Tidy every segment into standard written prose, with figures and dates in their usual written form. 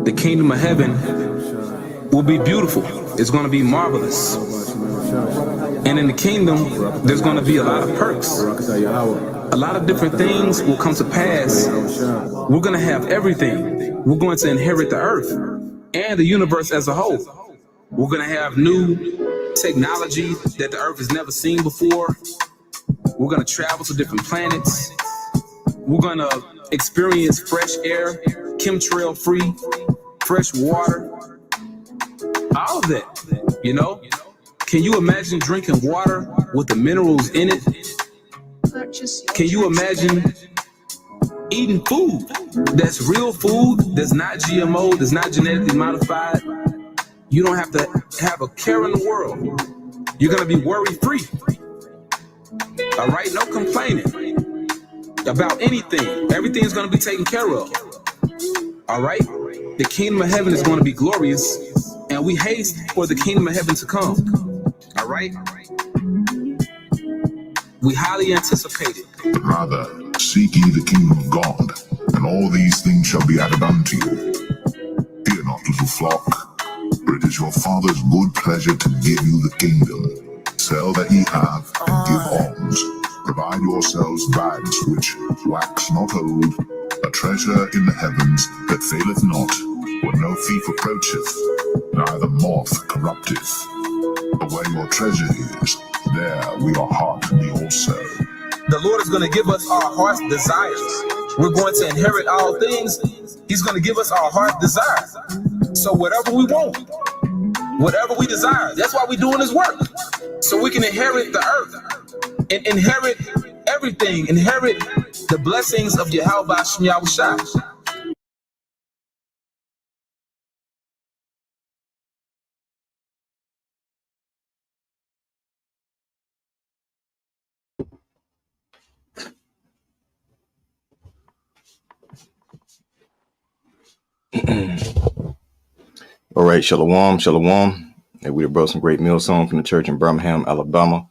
The kingdom of heaven will be beautiful. It's going to be marvelous. And in the kingdom, there's going to be a lot of perks. A lot of different things will come to pass. We're going to have everything. We're going to inherit the earth and the universe as a whole. We're going to have new technology that the earth has never seen before. We're going to travel to different planets. We're going to experience fresh air, chemtrail-free, fresh water, all of that, you know? Can you imagine drinking water with the minerals in it? Can you imagine eating food that's real food, that's not GMO, that's not genetically modified? You don't have to have a care in the world. You're gonna be worry-free. All right, no complaining about anything. Everything's gonna be taken care of. All right, the kingdom of heaven is gonna be glorious, and we haste for the kingdom of heaven to come. All right, we highly anticipate it. But rather, seek ye the kingdom of God, and all these things shall be added unto you. Fear not, little flock, for it is your Father's good pleasure to give you the kingdom. Sell that ye have, and give alms. Provide yourselves bags which wax not old, a treasure in the heavens that faileth not, where no thief approacheth, neither moth corrupteth. But where your treasure is, there will your heart be also. The Lord is going to give us our heart's desires. We're going to inherit all things. He's going to give us our heart's desires. So whatever we want, whatever we desire, that's why we're doing this work. So we can inherit the earth and inherit everything, inherit the blessings of Yahawashi. All right, shalom, shalom. And we brought some great meal song from the church in Birmingham, Alabama.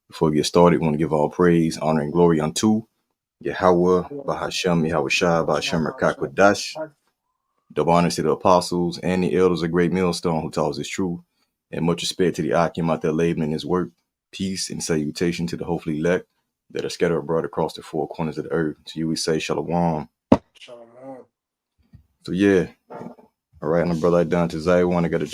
Before we get started, we want to give all praise, honor, and glory unto Yahawah, bahasham, Yahawah, Rawchaa Qadash. Double honors to the apostles and the elders of Great Millstone who taught us his truth. And much respect to the Akim out there laboring in his work. Peace and salutation to the hopefully elect that are scattered abroad across the four corners of the earth. To you we say shalom. Shalom. So yeah. All right, and the brother I done to Zion, I got the truth.